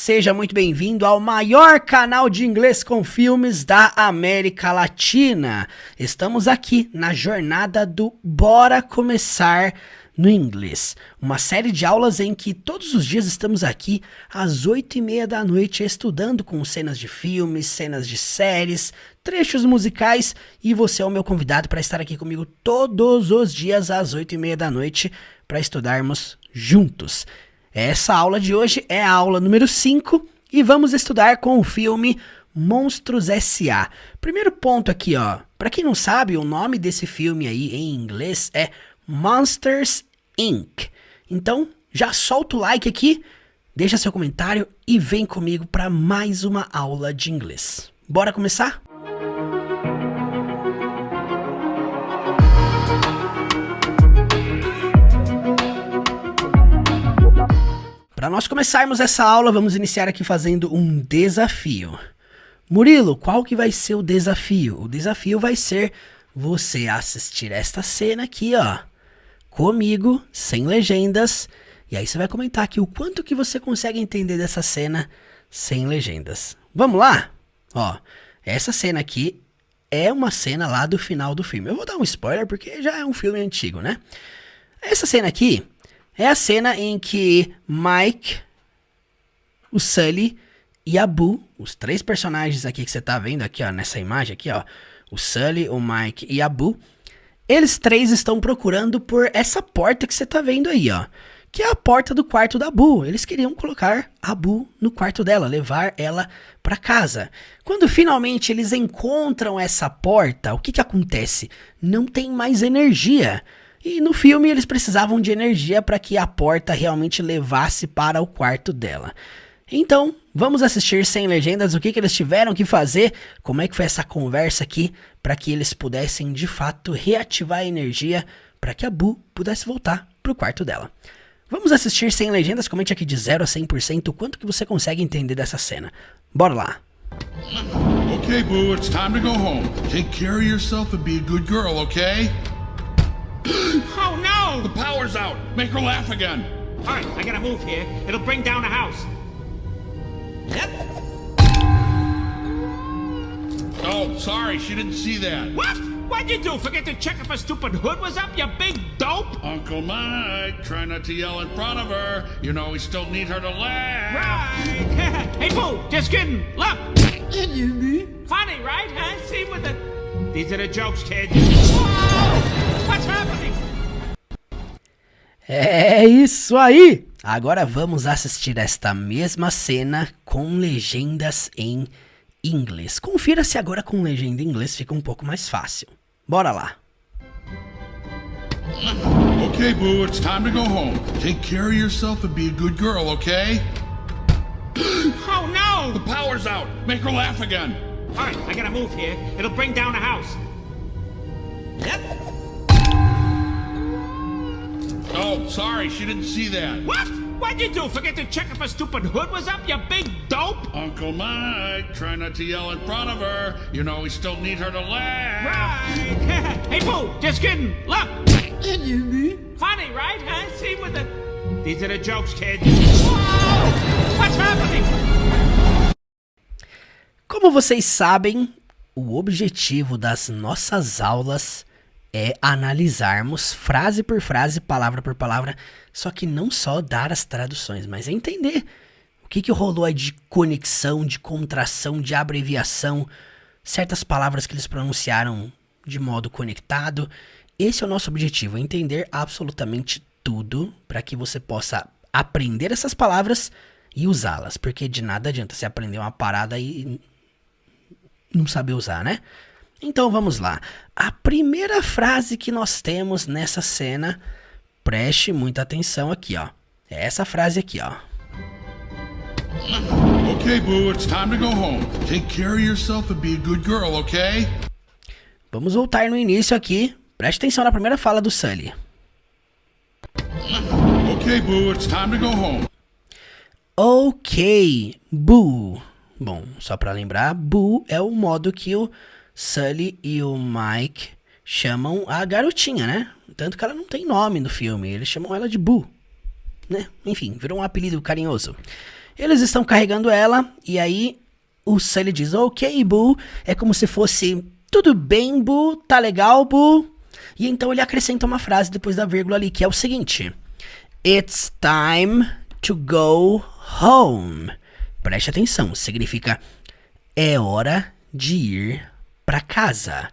Seja muito bem-vindo ao maior canal de inglês com filmes da América Latina. Estamos aqui na jornada do Bora Começar no Inglês. Uma série de aulas em que todos os dias estamos aqui às 8h30 da noite estudando com cenas de filmes, cenas de séries, trechos musicais, e você é o meu convidado para estar aqui comigo todos os dias às 8h30 da noite para estudarmos juntos. Essa aula de hoje é a aula número 5 e vamos estudar com o filme Monstros S.A. Primeiro ponto aqui, ó. Pra quem não sabe, o nome desse filme aí em inglês é Monsters, Inc. Então, já solta o like aqui, deixa seu comentário e vem comigo para mais uma aula de inglês. Bora começar? Para nós começarmos essa aula, vamos iniciar aqui fazendo um desafio. Murilo, qual que vai ser o desafio? O desafio vai ser você assistir esta cena aqui, ó, comigo, sem legendas, e aí você vai comentar aqui o quanto que você consegue entender dessa cena sem legendas. Vamos lá? Ó, essa cena aqui é uma cena lá do final do filme. Eu vou dar um spoiler porque já é um filme antigo, né? Essa cena aqui é a cena em que Mike, o Sully e a Boo, os três personagens aqui que você tá vendo aqui, ó, nessa imagem aqui, ó, o Sully, o Mike e a Boo, eles três estão procurando por essa porta que você tá vendo aí, ó, que é a porta do quarto da Boo. Eles queriam colocar a Boo no quarto dela, levar ela pra casa. Quando finalmente eles encontram essa porta, o que que acontece? Não tem mais energia. E no filme eles precisavam de energia para que a porta realmente levasse para o quarto dela. Então, vamos assistir sem legendas o que eles tiveram que fazer, como é que foi essa conversa aqui, para que eles pudessem de fato reativar a energia para que a Boo pudesse voltar para o quarto dela. Vamos assistir sem legendas, comente aqui de 0 a 100% o quanto que você consegue entender dessa cena. Bora lá! Okay, Boo, it's time to go home. Take care of yourself and be a good girl, okay? Oh no! The power's out. Make her laugh again. All right, I gotta move here. It'll bring down the house. Yep. Oh, sorry, she didn't see that. What? What'd you do? Forget to check if her stupid hood was up, you big dope? Uncle Mike, try not to yell in front of her. You know we still need her to laugh. Right. Hey, Boo, just kidding. Look. Funny, right? Huh? See with the... These are the jokes, kid. Whoa! What's happening? É isso aí! Agora vamos assistir esta mesma cena com legendas em inglês. Confira se agora com legenda em inglês fica um pouco mais fácil. Bora lá! Okay, Boo, it's time to go home. Take care of yourself and be a good girl, okay? Oh no! The power's out. Make her laugh again. All right, I gotta move here. It'll bring down the house. Yep. Oh, sorry, she didn't see that. What? What'd you do? Forget to check if her stupid hood was up, you big dope? Uncle Mike, try not to yell in front of her. You know we still need her to laugh. Right. Hey, Boo, just kidding. Look. Funny, right? Huh? See with the... These are the jokes, kid. Whoa! What's happening? Como vocês sabem, o objetivo das nossas aulas é analisarmos frase por frase, palavra por palavra, só que não só dar as traduções, mas entender o que rolou aí de conexão, de contração, de abreviação, certas palavras que eles pronunciaram de modo conectado. Esse é o nosso objetivo, entender absolutamente tudo para que você possa aprender essas palavras e usá-las, porque de nada adianta você aprender uma parada e não saber usar, né? Então vamos lá. A primeira frase que nós temos nessa cena, preste muita atenção aqui, ó. É essa frase aqui, ó. Okay, Boo, it's time to go home. Take care of yourself and be a good girl, okay? Vamos voltar no início aqui. Preste atenção na primeira fala do Sully. Okay, Boo, it's time to go home. Ok, Boo. Bom, só pra lembrar, Boo é o modo que o Sully e o Mike chamam a garotinha, né? Tanto que ela não tem nome no filme, eles chamam ela de Boo, né? Enfim, virou um apelido carinhoso. Eles estão carregando ela, e aí o Sully diz, ok, Boo, é como se fosse, tudo bem, Boo, tá legal, Boo? E então ele acrescenta uma frase depois da vírgula ali, que é o seguinte, it's time to go home. Preste atenção, significa, é hora de ir pra casa.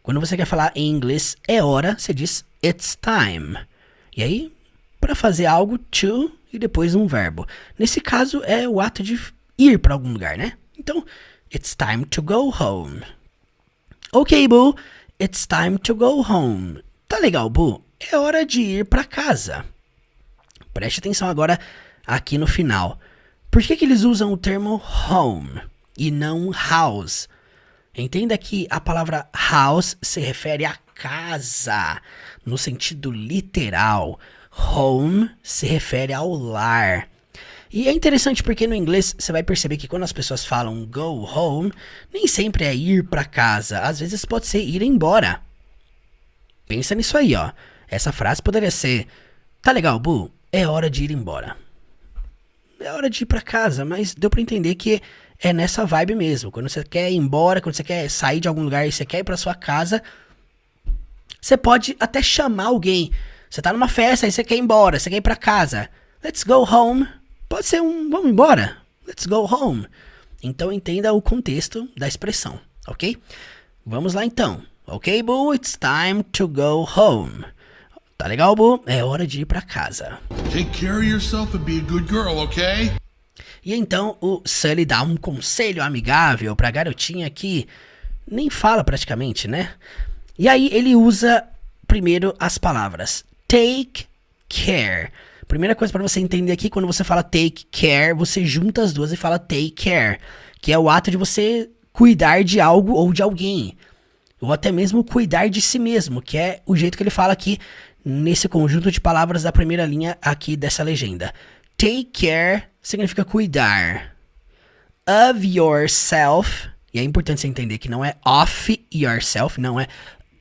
Quando você quer falar em inglês, é hora, você diz, it's time. E aí, para fazer algo, to, e depois um verbo. Nesse caso, é o ato de ir para algum lugar, né? Então, it's time to go home. Ok, Boo, it's time to go home. Tá legal, Boo? É hora de ir para casa. Preste atenção agora aqui no final. Por que eles usam o termo home e não house? Entenda que a palavra house se refere a casa, no sentido literal. Home se refere ao lar. E é interessante porque no inglês você vai perceber que quando as pessoas falam go home, nem sempre é ir pra casa. Às vezes pode ser ir embora. Pensa nisso aí, ó. Essa frase poderia ser, tá legal, Boo? É hora de ir embora. É hora de ir pra casa, mas deu pra entender que é nessa vibe mesmo. Quando você quer ir embora, quando você quer sair de algum lugar e você quer ir pra sua casa, você pode até chamar alguém. Você tá numa festa e você quer ir embora, você quer ir pra casa. Let's go home. Pode ser vamos embora. Let's go home. Então entenda o contexto da expressão, ok? Vamos lá então. Ok, Boo, it's time to go home. Tá legal, Boo? É hora de ir pra casa. Take care of yourself and be a good girl, okay? E então o Sully dá um conselho amigável pra garotinha que nem fala praticamente, né? E aí ele usa primeiro as palavras take care. Primeira coisa pra você entender aqui, quando você fala take care, você junta as duas e fala take care, que é o ato de você cuidar de algo ou de alguém. Ou até mesmo cuidar de si mesmo, que é o jeito que ele fala aqui nesse conjunto de palavras da primeira linha aqui dessa legenda. Take care significa cuidar. Of yourself. E é importante você entender que não é of yourself, não é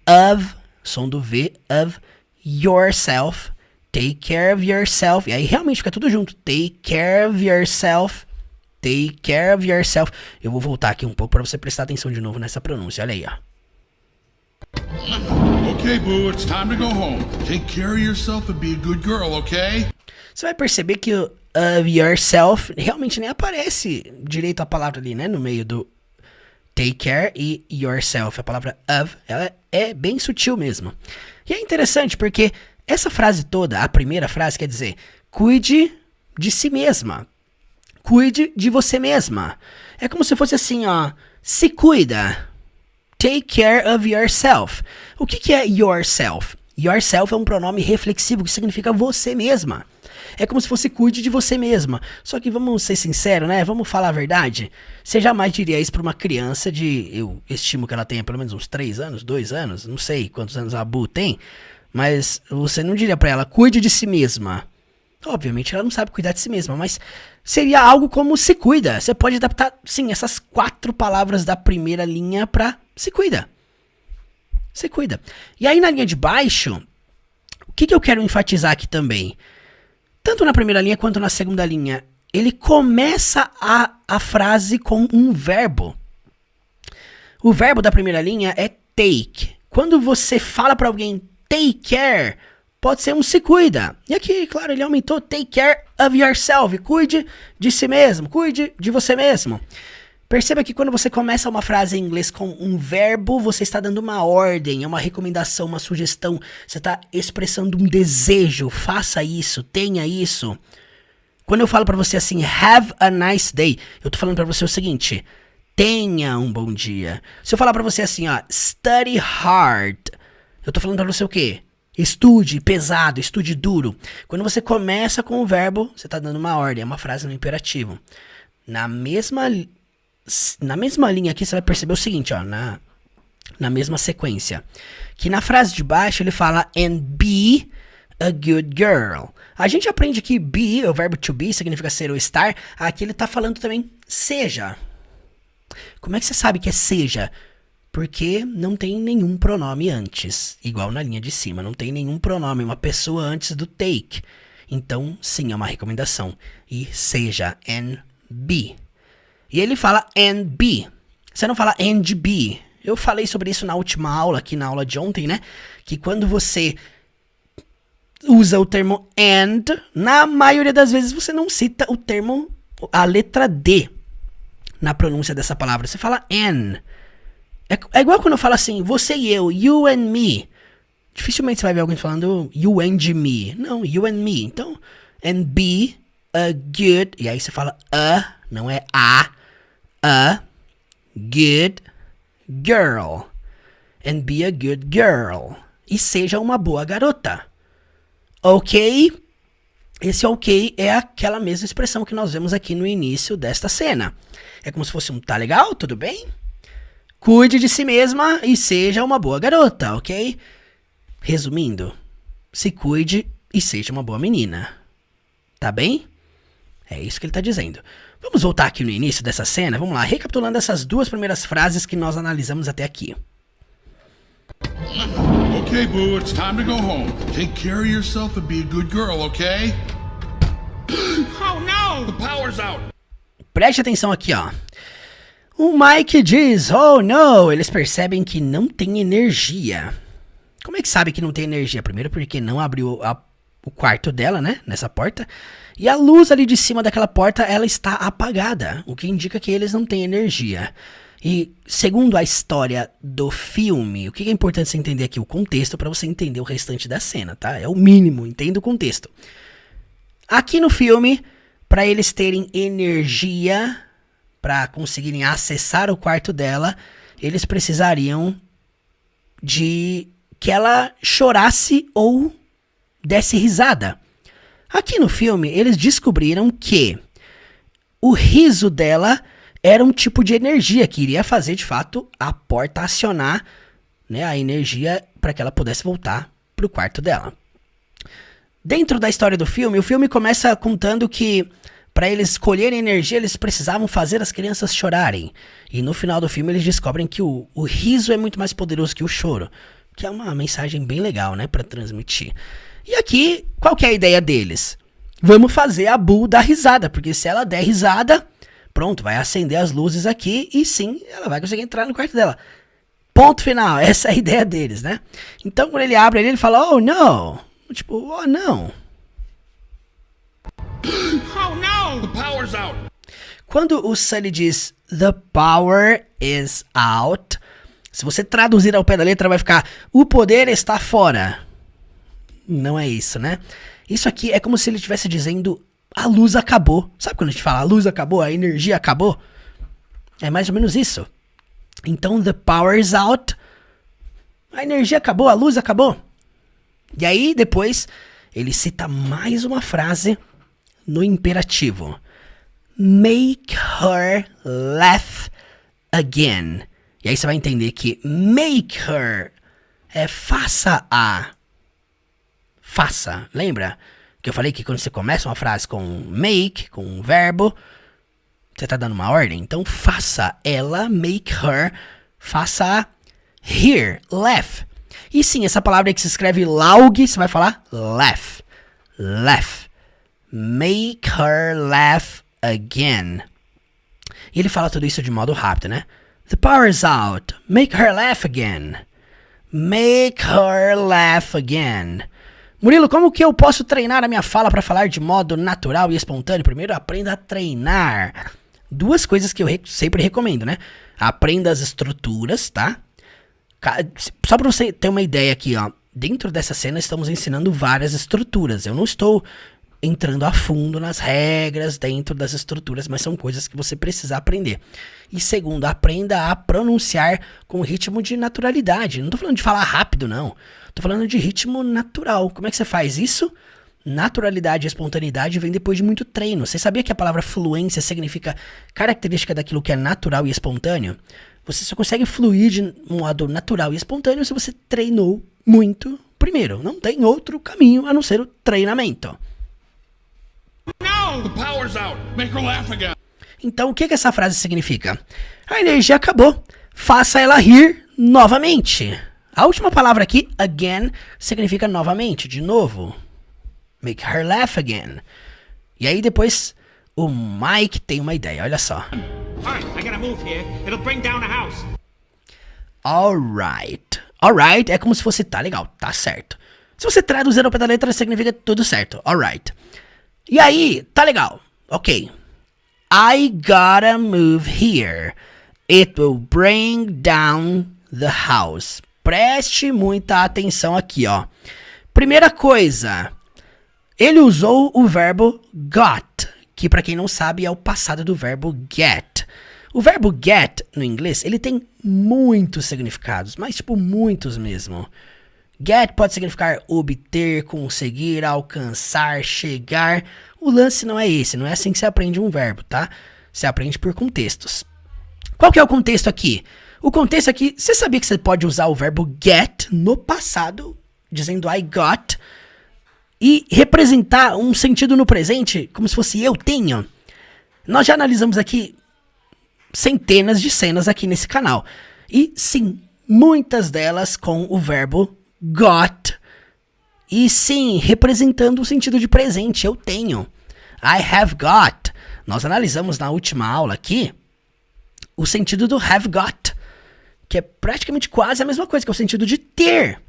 of, som do V, of yourself. Take care of yourself. E aí realmente fica tudo junto. Take care of yourself. Take care of yourself. Eu vou voltar aqui um pouco para você prestar atenção de novo nessa pronúncia. Olha aí, ó. Okay, Boo, it's time to go home. Take care of yourself and be a good girl, okay? Você vai perceber que o of yourself realmente nem aparece direito a palavra ali, né? No meio do take care e yourself. A palavra of, ela é bem sutil mesmo. E é interessante porque essa frase toda, a primeira frase, quer dizer, cuide de si mesma. Cuide de você mesma. É como se fosse assim, ó, se cuida. Take care of yourself. O que é yourself? Yourself é um pronome reflexivo que significa você mesma. É como se fosse cuide de você mesma. Só que vamos ser sinceros, né? Vamos falar a verdade. Você jamais diria isso pra uma criança de... Eu estimo que ela tenha pelo menos uns 3 anos, 2 anos. Não sei quantos anos a Bu tem. Mas você não diria pra ela, cuide de si mesma. Obviamente ela não sabe cuidar de si mesma, mas seria algo como se cuida. Você pode adaptar, sim, essas 4 palavras da primeira linha pra se cuida. Se cuida. E aí na linha de baixo, o que eu quero enfatizar aqui também? Tanto na primeira linha quanto na segunda linha, ele começa a frase com um verbo. O verbo da primeira linha é take. Quando você fala pra alguém take care, pode ser um se cuida. E aqui, claro, ele aumentou take care of yourself. Cuide de si mesmo, cuide de você mesmo. Perceba que quando você começa uma frase em inglês com um verbo, você está dando uma ordem, é uma recomendação, uma sugestão. Você está expressando um desejo. Faça isso, tenha isso. Quando eu falo pra você assim, have a nice day, eu tô falando pra você o seguinte, tenha um bom dia. Se eu falar pra você assim, ó, study hard, eu tô falando pra você o quê? Estude pesado, estude duro. Quando você começa com o verbo, você tá dando uma ordem, é uma frase no imperativo. Na mesma linha aqui, você vai perceber o seguinte, ó, na mesma sequência. Que na frase de baixo, ele fala, and be a good girl. A gente aprende que be, o verbo to be, significa ser ou estar. Aqui ele tá falando também, seja. Como é que você sabe que é seja? Porque não tem nenhum pronome antes, igual na linha de cima, não tem nenhum pronome, uma pessoa antes do take. Então, sim, é uma recomendação. E seja and be. E ele fala and be. Você não fala and be. Eu falei sobre isso na última aula, aqui na aula de ontem, né? Que quando você usa o termo and, na maioria das vezes você não cita o termo, a letra D na pronúncia dessa palavra. Você fala an. É igual quando eu falo assim, você e eu, you and me. Dificilmente você vai ver alguém falando you and me. Não, you and me. Então, and be a good. E aí você fala a, não é a good girl. And be a good girl. E seja uma boa garota. Ok? Esse ok é aquela mesma expressão que nós vemos aqui no início desta cena. É como se fosse um tá legal, tudo bem? Cuide de si mesma e seja uma boa garota, ok? Resumindo, se cuide e seja uma boa menina. Tá bem? É isso que ele tá dizendo. Vamos voltar aqui no início dessa cena. Vamos lá, recapitulando essas duas primeiras frases que nós analisamos até aqui. Okay, Boo, it's time to go home. Take care of yourself and be a good girl, okay? Oh no! The power's out. Preste atenção aqui, ó. O Mike diz, oh no, eles percebem que não tem energia. Como é que sabe que não tem energia? Primeiro porque não abriu o quarto dela, né, nessa porta. E a luz ali de cima daquela porta, ela está apagada, o que indica que eles não têm energia. E segundo a história do filme, o que é importante você entender aqui? O contexto para você entender o restante da cena, tá? É o mínimo, entenda o contexto. Aqui no filme, para eles terem energia, para conseguirem acessar o quarto dela, eles precisariam de que ela chorasse ou desse risada. Aqui no filme, eles descobriram que o riso dela era um tipo de energia que iria fazer, de fato, a porta acionar, né, a energia para que ela pudesse voltar para o quarto dela. Dentro da história do filme, o filme começa contando que para eles escolherem energia, eles precisavam fazer as crianças chorarem. E no final do filme, eles descobrem que o riso é muito mais poderoso que o choro, que é uma mensagem bem legal, né, para transmitir. E aqui, qual que é a ideia deles? Vamos fazer a Boo dar risada, porque se ela der risada, pronto, vai acender as luzes aqui e sim, ela vai conseguir entrar no quarto dela. Ponto final, essa é a ideia deles, né? Então, quando ele abre ele fala, oh, não. Tipo, oh, não. Oh no! The power's out. Quando o Sully diz, the power is out, se você traduzir ao pé da letra, vai ficar, o poder está fora. Não é isso, né? Isso aqui é como se ele estivesse dizendo, a luz acabou. Sabe quando a gente fala, a luz acabou, a energia acabou? É mais ou menos isso. Então, the power is out. A energia acabou, a luz acabou. E aí, depois, ele cita mais uma frase no imperativo. Make her laugh again. E aí você vai entender que make her é faça a. Faça. Lembra que eu falei que quando você começa uma frase com make, com um verbo, você tá dando uma ordem? Então faça ela, make her, faça a hear, laugh. E sim, essa palavra aí que se escreve laug, você vai falar laugh. Laugh. Make her laugh again. E ele fala tudo isso de modo rápido, né? The power is out. Make her laugh again. Make her laugh again. Murilo, como que eu posso treinar a minha fala para falar de modo natural e espontâneo? Primeiro, aprenda a treinar. Duas coisas que eu sempre recomendo, né? Aprenda as estruturas, tá? Só para você ter uma ideia aqui, ó. Dentro dessa cena estamos ensinando várias estruturas. Eu não estou entrando a fundo nas regras dentro das estruturas, mas são coisas que você precisa aprender. E segundo, aprenda a pronunciar com ritmo de naturalidade. Não tô falando de falar rápido, não. Tô falando de ritmo natural. Como é que você faz isso? Naturalidade e espontaneidade vem depois de muito treino. Você sabia que a palavra fluência significa característica daquilo que é natural e espontâneo? Você só consegue fluir de modo natural e espontâneo se você treinou muito primeiro. Não tem outro caminho a não ser o treinamento. No! The power's out. Make her laugh again. Então, o que essa frase significa? A energia acabou. Faça ela rir novamente. A última palavra aqui, again, significa novamente, de novo. Make her laugh again. E aí depois o Mike tem uma ideia, olha só. Alright, I gotta move here. It'll bring down the house. Alright. Alright é como se fosse tá legal, tá certo. Se você traduzir ao pé da letra, significa tudo certo. Alright. E aí, tá legal. Ok. I gotta move here. It will bring down the house. Preste muita atenção aqui, ó. Primeira coisa. Ele usou o verbo got, que pra quem não sabe é o passado do verbo get. O verbo get, no inglês, ele tem muitos significados, mas tipo muitos mesmo. Get pode significar obter, conseguir, alcançar, chegar. O lance não é esse, não é assim que você aprende um verbo, tá? Você aprende por contextos. Qual que é o contexto aqui? O contexto aqui, você sabia que você pode usar o verbo get no passado, dizendo I got, e representar um sentido no presente, como se fosse eu tenho? Nós já analisamos aqui centenas de cenas aqui nesse canal. E sim, muitas delas com o verbo got. E sim, representando o sentido de presente, eu tenho. I have got. Nós analisamos na última aula aqui o sentido do have got, que é praticamente quase a mesma coisa, que é o sentido de ter.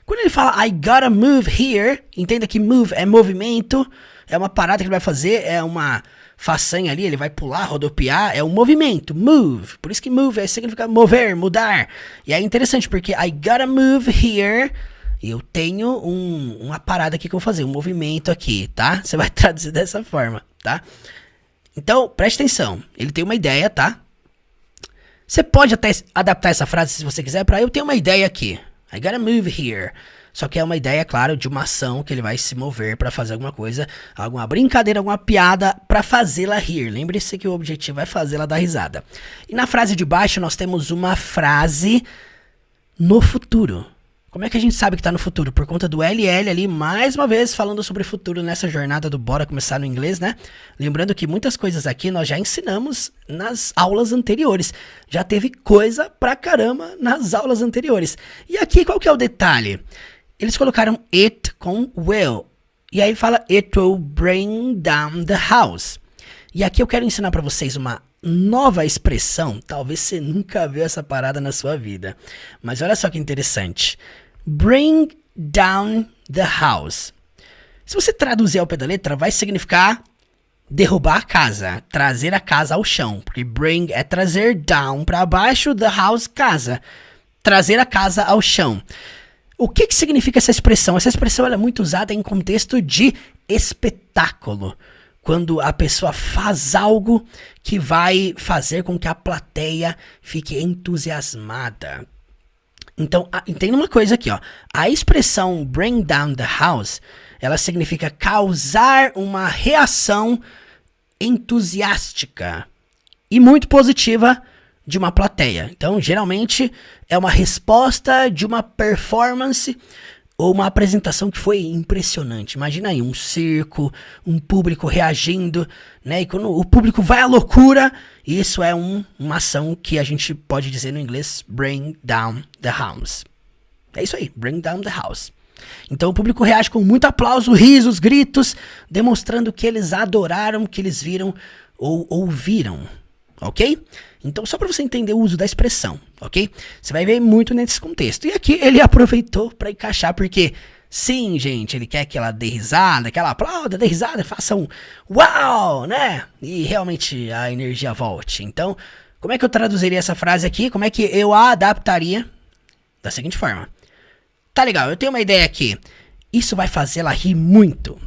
Quando ele fala I gotta move here, entenda que move é movimento, é uma parada que ele vai fazer, é uma façanha ali, ele vai pular, rodopiar, é um movimento, move. Por isso que move significa mover, mudar. E é interessante porque I gotta move here, eu tenho uma parada aqui que eu vou fazer, um movimento aqui, tá? Você vai traduzir dessa forma, tá? Então, preste atenção, ele tem uma ideia, tá? Você pode até adaptar essa frase se você quiser para eu tenho uma ideia aqui. I gotta move here. Só que é uma ideia, claro, de uma ação que ele vai se mover para fazer alguma coisa, alguma brincadeira, alguma piada para fazê-la rir. Lembre-se que o objetivo é fazê-la dar risada. E na frase de baixo nós temos uma frase no futuro. Como é que a gente sabe que tá no futuro? Por conta do LL ali, mais uma vez, falando sobre futuro nessa jornada do Bora Começar no Inglês, né? Lembrando que muitas coisas aqui nós já ensinamos nas aulas anteriores. Já teve coisa pra caramba nas aulas anteriores. E aqui, qual que é o detalhe? Eles colocaram it com will. E aí ele fala, it will bring down the house. E aqui eu quero ensinar pra vocês uma nova expressão. Talvez você nunca viu essa parada na sua vida. Mas olha só que interessante. Bring down the house. Se você traduzir ao pé da letra, vai significar derrubar a casa, trazer a casa ao chão. Porque bring é trazer, down para baixo, the house, casa. Trazer a casa ao chão. O que significa essa expressão? Essa expressão ela é muito usada em contexto de espetáculo. Quando a pessoa faz algo que vai fazer com que a plateia fique entusiasmada. Então, entenda uma coisa aqui, ó. A expressão bring down the house, ela significa causar uma reação entusiástica e muito positiva de uma plateia. Então, geralmente, é uma resposta de uma performance ou uma apresentação que foi impressionante. Imagina aí, um circo, um público reagindo, né? E quando o público vai à loucura, isso é uma ação que a gente pode dizer no inglês, bring down the house. É isso aí, bring down the house. Então o público reage com muito aplauso, risos, gritos, demonstrando que eles adoraram, que eles viram ou ouviram, ok? Então só para você entender o uso da expressão, ok? Você vai ver muito nesse contexto. E aqui ele aproveitou para encaixar, porque sim, gente, ele quer que ela dê risada, que ela aplauda, dê risada, faça um uau, né? E realmente a energia volte. Então, como é que eu traduziria essa frase aqui? Como é que eu a adaptaria? Da seguinte forma. Tá legal, eu tenho uma ideia aqui. Isso vai fazer ela rir muito.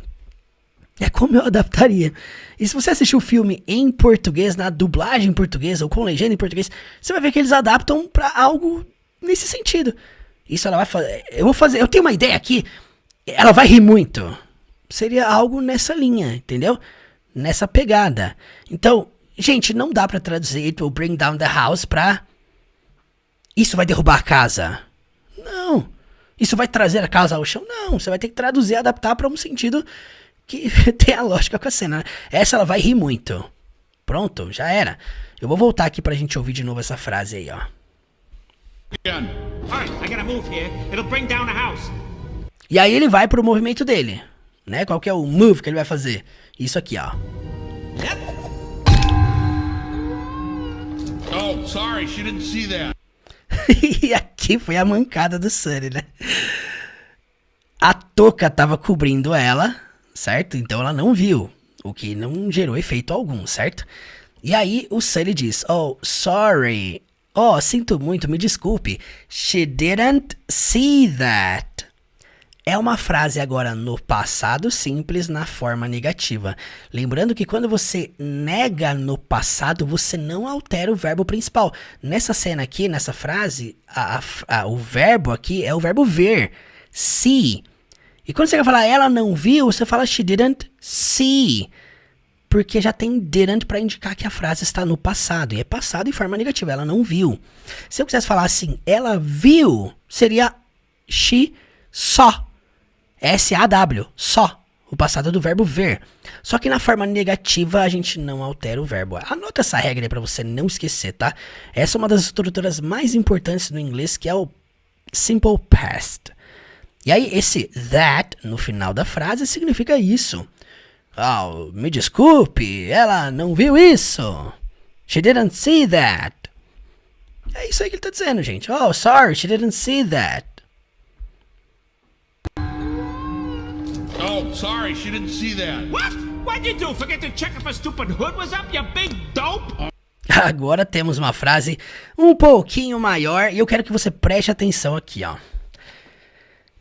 É como eu adaptaria. E se você assistir o filme em português, na dublagem em português ou com legenda em português, você vai ver que eles adaptam pra algo nesse sentido. Isso ela vai fazer. Eu tenho uma ideia aqui. Ela vai rir muito. Seria algo nessa linha, entendeu? Nessa pegada. Então, gente, não dá pra traduzir it will bring down the house pra isso vai derrubar a casa. Não. Isso vai trazer a casa ao chão? Não. Você vai ter que traduzir e adaptar pra um sentido que tem a lógica com a cena, né? Essa ela vai rir muito. Pronto, já era. Eu vou voltar aqui pra gente ouvir de novo essa frase aí, ó. Alright, I gotta move here. It'll bring down the house. E aí ele vai pro movimento dele. né? Qual que é o move que ele vai fazer? Isso aqui, ó. Oh, sorry, she didn't see that. E aqui foi a mancada do Sunny, né? A touca tava cobrindo ela, certo? Então ela não viu, o que não gerou efeito algum, certo? E aí o Sunny diz, oh, sorry. Oh, sinto muito, me desculpe. She didn't see that. É uma frase agora no passado simples na forma negativa. Lembrando que quando você nega no passado, você não altera o verbo principal. Nessa cena aqui, nessa frase, o verbo aqui é o verbo ver. See. E quando você vai falar ela não viu, você fala she didn't see. Porque já tem didn't para indicar que a frase está no passado. E é passado em forma negativa, ela não viu. Se eu quisesse falar assim, ela viu, seria she saw. S-A-W, só, o passado do verbo ver. Só que na forma negativa a gente não altera o verbo. Anota essa regra aí pra você não esquecer, tá? Essa é uma das estruturas mais importantes no inglês, que é o simple past. E aí esse that no final da frase significa isso. Oh, me desculpe, ela não viu isso. She didn't see that. É isso aí que ele tá dizendo, gente. Oh, sorry, she didn't see that. Oh, sorry, she didn't see that. What? What'd you do? Forget to check if a stupid hood was up, you big dope? Agora temos uma frase um pouquinho maior e eu quero que você preste atenção aqui, ó.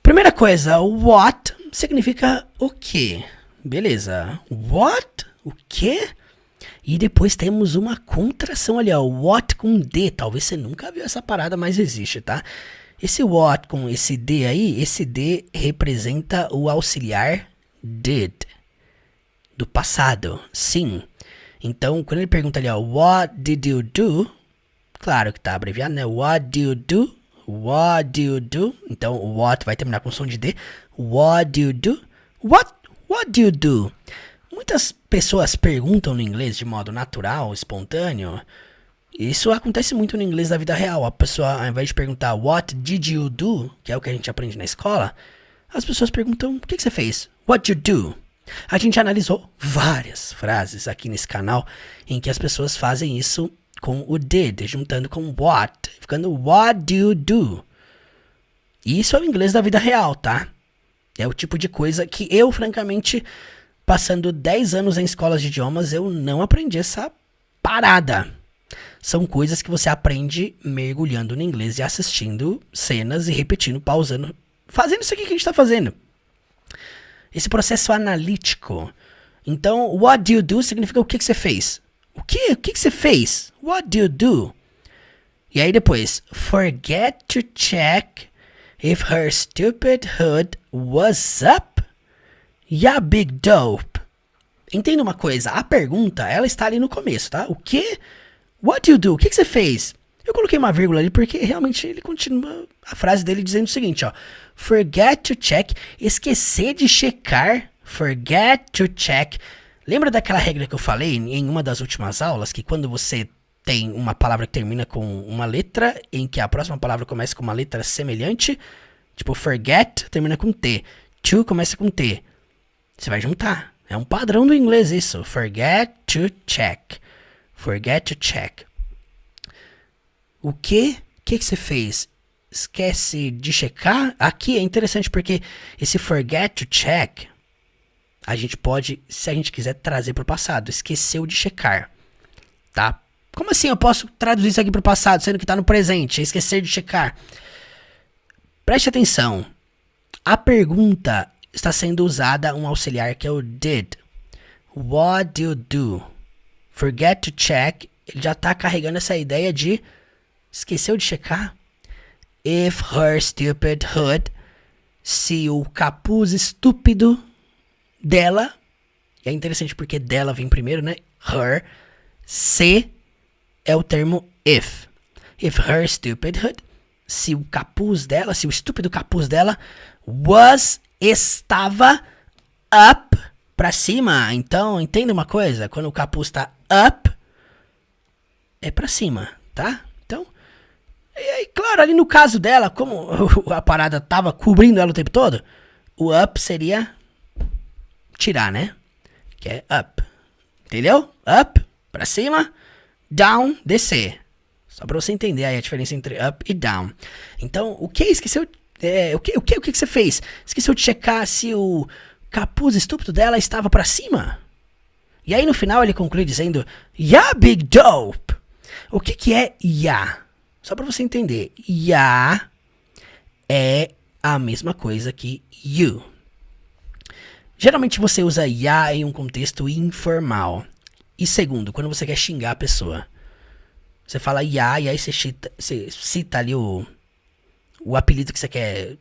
Primeira coisa, what significa o quê? Beleza. What? O quê? E depois temos uma contração ali, ó. What com D. Talvez você nunca viu essa parada, mas existe, tá? Esse what com esse D aí, esse D representa o auxiliar did, do passado, sim. Então, quando ele pergunta ali, ó, what did you do? Claro que tá abreviado, né? What do you do? What do you do? Então, o what vai terminar com som de D. What do you do? What do you do? Muitas pessoas perguntam no inglês de modo natural, espontâneo. Isso acontece muito no inglês da vida real. A pessoa, ao invés de perguntar what did you do, que é o que a gente aprende na escola, as pessoas perguntam, o que você fez? What you do? A gente analisou várias frases aqui nesse canal em que as pessoas fazem isso com o did, juntando com what, ficando what do you do? Isso é o inglês da vida real, tá? É o tipo de coisa que eu, francamente, passando 10 anos em escolas de idiomas, eu não aprendi essa parada. São coisas que você aprende mergulhando no inglês e assistindo cenas e repetindo, pausando, fazendo isso aqui que a gente está fazendo. Esse processo analítico. Então, what do you do significa o que você fez. O que você fez? What do you do? E aí depois, forget to check if her stupid hood was up. Ya big dope. Entenda uma coisa, a pergunta, ela está ali no começo, tá? O que? What do you do? O que você fez? Eu coloquei uma vírgula ali porque realmente ele continua a frase dele dizendo o seguinte, ó. Forget to check, esquecer de checar, forget to check. Lembra daquela regra que eu falei em uma das últimas aulas, que quando você tem uma palavra que termina com uma letra, em que a próxima palavra começa com uma letra semelhante, tipo forget termina com T, to começa com T. Você vai juntar. É um padrão do inglês isso. Forget to check. Forget to check. O que você fez? Esquece de checar? Aqui é interessante porque esse forget to check, a gente pode, se a gente quiser, trazer para o passado. Esqueceu de checar, tá? Como assim eu posso traduzir isso aqui para o passado, sendo que está no presente? Esquecer de checar. Preste atenção. A pergunta está sendo usada um auxiliar que é o did. What do you do? Forget to check. Ele já está carregando essa ideia de esqueceu de checar. If her stupid hood, se o capuz estúpido dela, é interessante porque dela vem primeiro, né? Her, se é o termo if. If her stupid hood, se o capuz dela, se o estúpido capuz dela was, estava up, pra cima. Então, entenda uma coisa, quando o capuz tá up, é pra cima, tá? Então, e claro, ali no caso dela, como a parada tava cobrindo ela o tempo todo, o up seria tirar, né? Que é up. Entendeu? Up, pra cima. Down, descer. Só pra você entender aí a diferença entre up e down. Então, o que? Esqueceu... o que você fez? Esqueceu de checar se o capuz estúpido dela estava pra cima? E aí no final ele conclui dizendo, yeah, big dope. O que é yeah? Só pra você entender. Yeah é a mesma coisa que you. Geralmente você usa yeah em um contexto informal. E segundo, quando você quer xingar a pessoa. Você fala yeah e aí você cita ali o apelido que você quer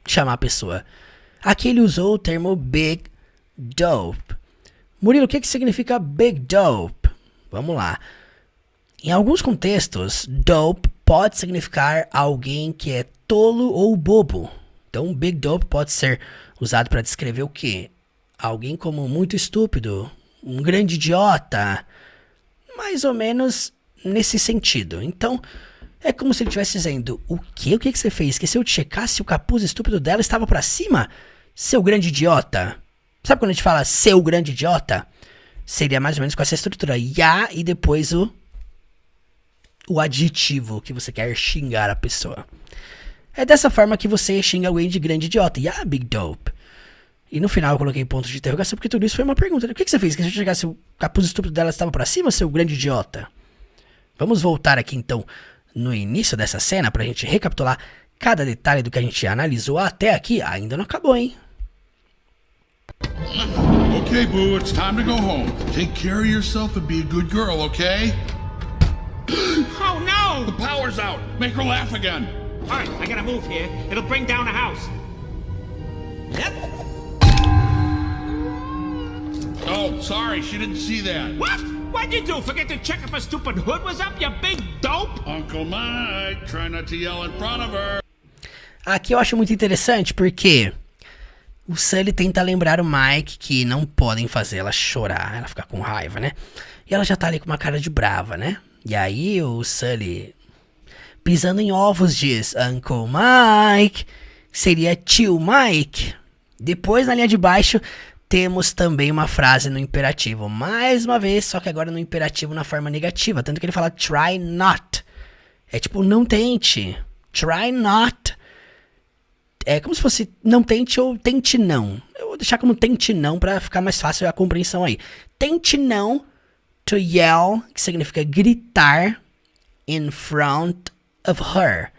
chamar a pessoa. Aqui ele usou o termo big dope. Murilo, o que significa big dope? Vamos lá. Em alguns contextos, dope pode significar alguém que é tolo ou bobo. Então, big dope pode ser usado para descrever o quê? Alguém como muito estúpido, um grande idiota, mais ou menos nesse sentido. Então, é como se ele estivesse dizendo, o que que você fez? Esqueceu de checar se o capuz estúpido dela estava para cima? Seu grande idiota. Sabe quando a gente fala seu grande idiota? Seria mais ou menos com essa estrutura. Ya e depois o adjetivo que você quer xingar a pessoa. É dessa forma que você xinga alguém de grande idiota. Ya, big dope. E no final eu coloquei ponto de interrogação porque tudo isso foi uma pergunta. O que você fez? Esqueceu de checar se o capuz estúpido dela estava para cima, seu grande idiota? Vamos voltar aqui então no início dessa cena pra gente recapitular cada detalhe do que a gente analisou até aqui. Ainda não acabou, hein? Okay, Boo, it's time to go home. Take care of yourself and be a good girl, okay? Oh no! The power's out. Make her laugh again. All right, I gotta move here. It'll bring down the house. Yep. Oh, sorry, she didn't see that. What? What'd you do? Forget to check if her stupid hood was up, you big dope? Uncle Mike, try not to yell in front of her. Aqui eu acho muito interessante porque o Sully tenta lembrar o Mike que não podem fazer ela chorar, ela ficar com raiva, né? E ela já tá ali com uma cara de brava, né? E aí o Sully, pisando em ovos, diz Uncle Mike, seria tio Mike. Depois, na linha de baixo, temos também uma frase no imperativo. Mais uma vez, só que agora no imperativo na forma negativa. Tanto que ele fala try not. É tipo, não tente. Try not. É como se fosse não tente ou tente não. Eu vou deixar como tente não pra ficar mais fácil a compreensão aí. Tente não to yell, que significa gritar in front of her.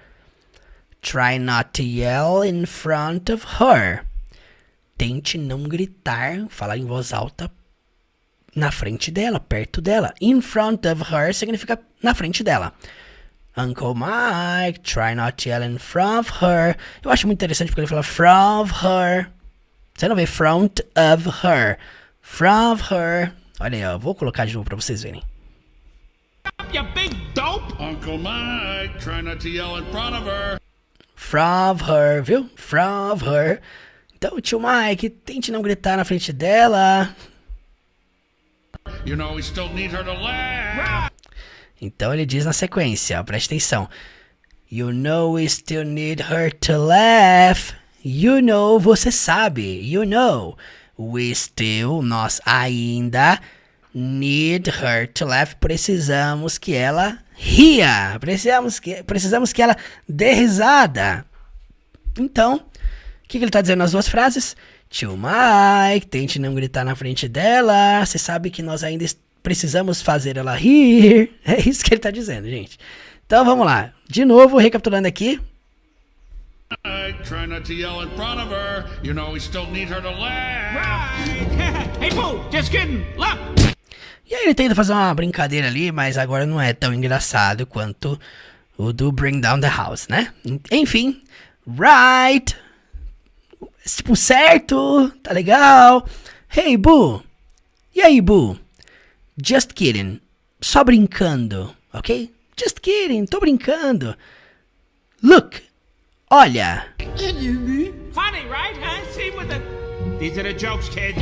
Try not to yell in front of her. Tente não gritar, falar em voz alta na frente dela, perto dela. In front of her significa na frente dela. Uncle Mike, try not to yell in front of her. Eu acho muito interessante porque ele fala from her. Você não vê front of her. From her. Olha aí, ó. Vou colocar de novo pra vocês verem. You big dope! Uncle Mike, try not to yell in front of her. From her, viu? From her. Então, tio Mike, tente não gritar na frente dela. You know, we still need her to laugh. Então ele diz na sequência, ó, preste atenção. You know we still need her to laugh. You know, você sabe. You know. We still, nós ainda, need her to laugh. Precisamos que ela ria. Precisamos que ela dê risada. Então, o que ele tá dizendo nas duas frases? Tio Mike, tente não gritar na frente dela. Você sabe que nós ainda precisamos fazer ela rir. É isso que ele tá dizendo, gente. Então vamos lá. De novo, recapitulando aqui. Try not to yell in front of her. You know, we still need her to laugh. Right! Hey, Boo, just kidding. Look! E aí ele tenta fazer uma brincadeira ali, mas agora não é tão engraçado quanto o do Bring Down the House, né? Enfim, right. Tipo, certo, tá legal. Hey, Boo. E aí, Boo? Just kidding. Só brincando, ok? Just kidding, tô brincando. Look, olha. Funny, right? Huh? See with the... These are the jokes, kid.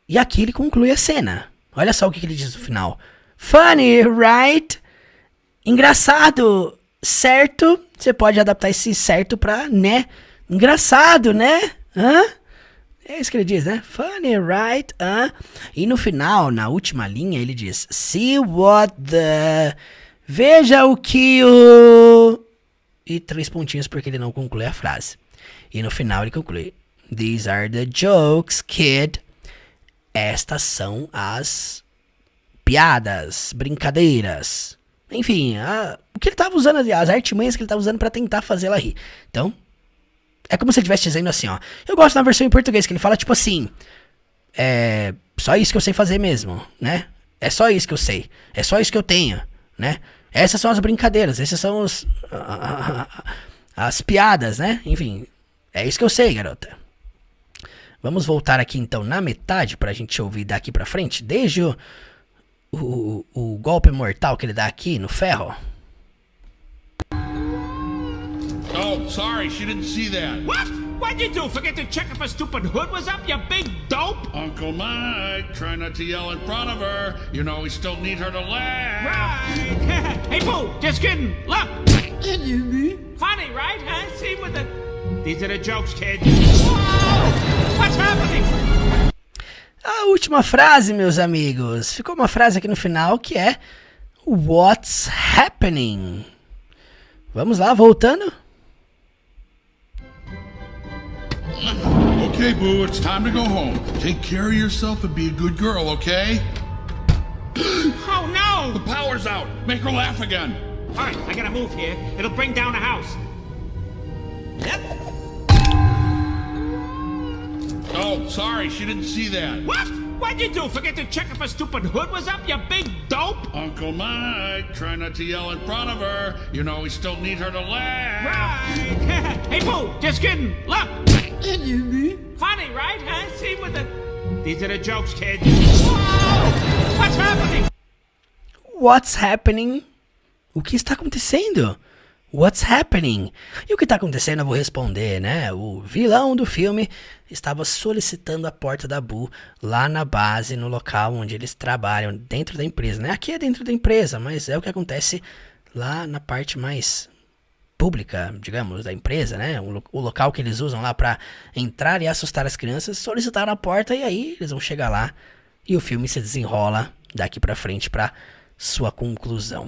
E aqui ele conclui a cena. Olha só o que ele diz no final. Funny, right? Engraçado, certo? Você pode adaptar esse certo pra, né? Engraçado, né? Hã? É isso que ele diz, né? Funny, right? E no final, na última linha, ele diz: See what the... Veja o que o... E 3 pontinhos porque ele não conclui a frase. E no final ele conclui: These are the jokes, kid. Estas são as piadas, brincadeiras. Enfim, o que ele tava usando, as artimanhas que ele tava usando pra tentar fazer ela rir. Então, é como se ele estivesse dizendo assim, ó. Eu gosto na versão em português, que ele fala tipo assim: é só isso que eu sei fazer mesmo, né? É só isso que eu sei. É só isso que eu tenho, né? Essas são as brincadeiras, essas são as piadas, né? Enfim, é isso que eu sei, garota. Vamos voltar aqui então na metade pra gente ouvir daqui pra frente, desde o golpe mortal que ele dá aqui no ferro. Oh, sorry, she didn't see that. What? What'd you do? Forget to check if her stupid hood was up, you big dope? Uncle Mike, try not to yell in front of her. You know we still need her to laugh. Right. Hey, Boo, just kidding. Look. Funny, right? Huh? See with the... These are the jokes, kid. Whoa! What's happening? A última frase, meus amigos. Ficou uma frase aqui no final que é What's happening? Vamos lá, voltando. Okay, Boo, it's time to go home. Take care of yourself and be a good girl, okay? Oh, no! The power's out. Make her laugh again. All right, I gotta move here. It'll bring down the house. Oh, sorry, she didn't see that. What? What'd you do? Forget to check if her stupid hood was up, you big dope? Uncle Mike, try not to yell in front of her. You know we still need her to laugh. Right. Hey, Boo, just kidding. Look. Funny, right? Huh? See with the... These are the jokes, kid. Whoa! What's happening? What's happening? O que está acontecendo? What's happening? E o que está acontecendo eu vou responder, né? O vilão do filme estava solicitando a porta da Boo lá na base, no local onde eles trabalham, dentro da empresa, né? Aqui é dentro da empresa, mas é o que acontece lá na parte mais pública, digamos, da empresa, né? O local que eles usam lá para entrar e assustar as crianças, solicitaram a porta e aí eles vão chegar lá e o filme se desenrola daqui pra frente pra sua conclusão.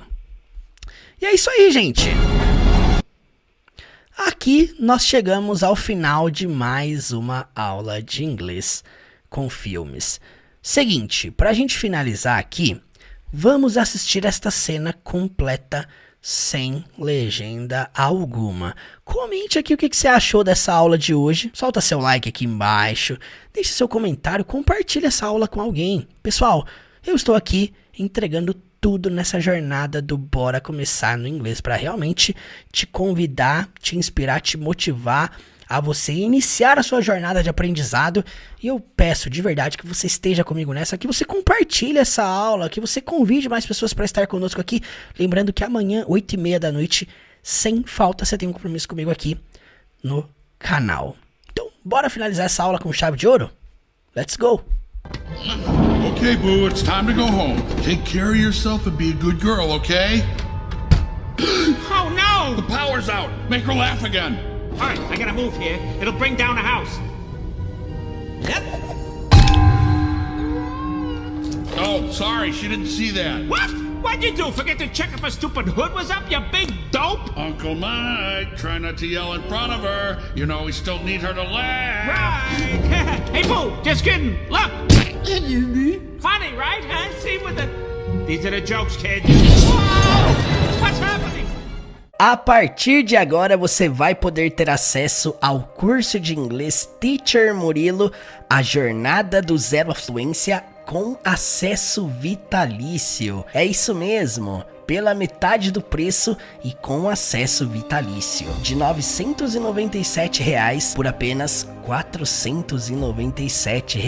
E é isso aí, gente. Aqui nós chegamos ao final de mais uma aula de inglês com filmes. Seguinte, pra gente finalizar aqui, vamos assistir esta cena completa sem legenda alguma. Comente aqui o que você achou dessa aula de hoje. Solta seu like aqui embaixo. Deixe seu comentário. Compartilhe essa aula com alguém. Pessoal, eu estou aqui entregando tudo nessa jornada do Bora Começar no Inglês para realmente te convidar, te inspirar, te motivar a você iniciar a sua jornada de aprendizado. E eu peço de verdade que você esteja comigo nessa, que você compartilhe essa aula, que você convide mais pessoas para estar conosco aqui. Lembrando que amanhã, 8h30 da noite, sem falta, você tem um compromisso comigo aqui no canal. Então, bora finalizar essa aula com chave de ouro? Let's go! Okay, Boo, it's time to go home. Take care of yourself and be a good girl, okay? Oh, no! The power's out. Make her laugh again. All right, I gotta move here. It'll bring down the house. Oh, sorry, she didn't see that. What? What'd you do? Forget to check if her stupid hood was up, you big dope? Uncle Mike, try not to yell in front of her. You know we still need her to laugh. Right. Hey, Boo, just kidding. Look. Funny, right? Huh? See with the... These are the jokes, kid. Whoa! What's happening? A partir de agora você vai poder ter acesso ao curso de inglês Teacher Murilo, a jornada do zero à fluência com acesso vitalício. É isso mesmo, pela metade do preço e com acesso vitalício. De R$ 997 por apenas R$ 497.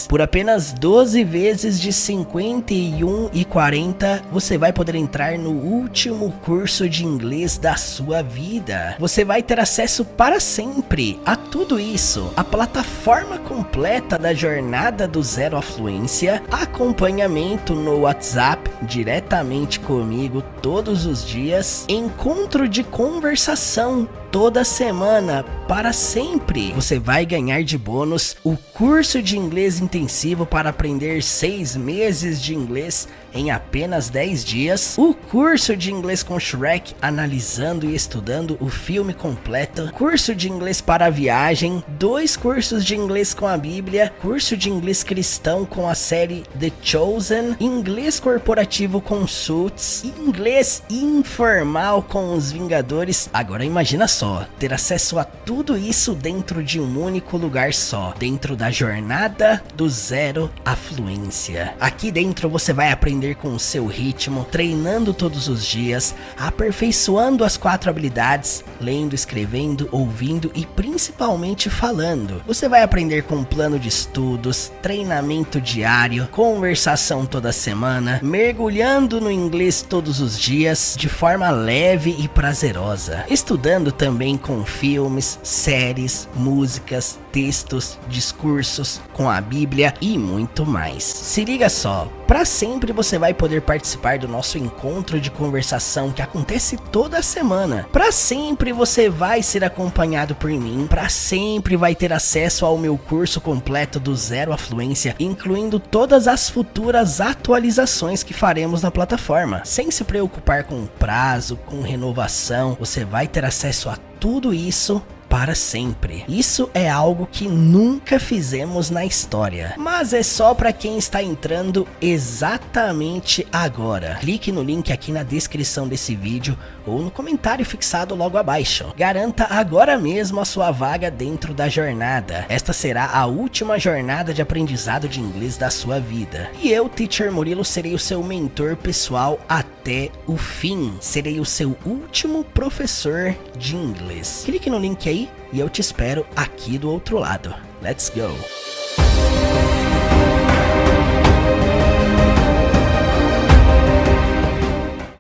Por apenas 12 vezes de R$ 51,40 você vai poder entrar no último curso de inglês da sua vida. Você vai ter acesso para sempre a tudo isso. A plataforma completa da jornada do zero à fluência, acompanhamento no WhatsApp diretamente comigo todos os dias, encontro de conversação toda semana para sempre. Você vai ganhar de bônus o curso de inglês intensivo para aprender 6 meses de inglês em apenas 10 dias, o curso de inglês com Shrek analisando e estudando o filme completo, curso de inglês para viagem, 2 cursos de inglês com a Bíblia, curso de inglês cristão com a série The Chosen, inglês corporativo com Suits, inglês informal com os Vingadores. Agora imagina só, ter acesso a tudo isso dentro de um único lugar só, dentro da jornada do zero à fluência. Aqui dentro você vai aprender com o seu ritmo, treinando todos os dias, aperfeiçoando as 4 habilidades, lendo, escrevendo, ouvindo e principalmente falando. Você vai aprender com um plano de estudos, treinamento diário, conversação toda semana, mergulhando no inglês todos os dias, de forma leve e prazerosa, estudando também com filmes, séries, músicas, textos, discursos, com a Bíblia e muito mais. Se liga só, para sempre você vai poder participar do nosso encontro de conversação que acontece toda semana. Para sempre você vai ser acompanhado por mim, para sempre vai ter acesso ao meu curso completo do zero à fluência, incluindo todas as futuras atualizações que faremos na plataforma. Sem se preocupar com prazo, com renovação, você vai ter acesso a tudo isso para sempre. Isso é algo que nunca fizemos na história, mas é só para quem está entrando exatamente agora. Clique no link aqui na descrição desse vídeo ou no comentário fixado logo abaixo. Garanta agora mesmo a sua vaga dentro da jornada. Esta será a última jornada de aprendizado de inglês da sua vida. E eu, Teacher Murilo, serei o seu mentor pessoal até o fim. Serei o seu último professor de inglês. Clique no link aí e eu te espero aqui do outro lado. Let's go!